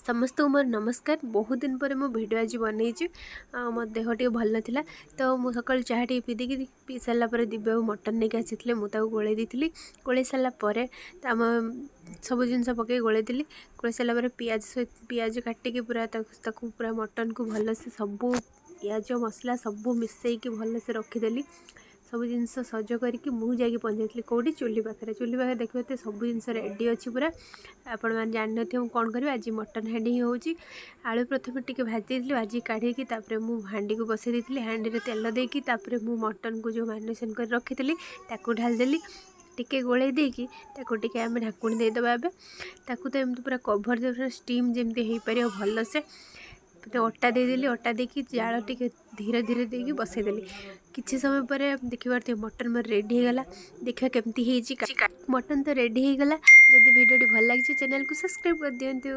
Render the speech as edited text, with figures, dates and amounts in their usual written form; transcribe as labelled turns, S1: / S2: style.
S1: समस्त मोर नमस्कार। बहुत दिन पर मो भिडियो आज बनई मो देह टे भल नाला तो मु सकाल चाह टे पीदी पी सारापर दिव्य मटन नहीं आसी मुझे गोल दी गोल सारापर आम सब जिन पकई गोल दी गोल सारापर पियाज काटिकी पूरा पूरा मटन को भलसे सबू पियाज मसला सबू मिसईक भलसे रखीदेली सब जिन सज करके मुझे पहुँची कौटी चुली पाखे देखिए तो सब जिन रेडी अच्छी पूरा आपण मैंने जान थे कौन करी आज मटन हांडी ही होची। आलू प्रथम टिके भाजी भाजी काढ़ी मु हांडी को बसई दी हांडी में तेल देकी मु मटन को जो मैरिनेशन कर रखी ढालदेली टिके गोले देकी टिके आम ढाकुणी देदेबा एवं तो एमती पूरा कभर दे पूरा स्टीम जमी हो पार भलसे अटा देदेली अटा देकी जाल टिके धीरे धीरे देकी बसईदेली किसी समय पर देखिए मटन मोर रेडी होगला देखा केमती मटन तो रेडी होगला। जदि वीडियो भल लगी चैनल को सब्सक्राइब कर दिंतु।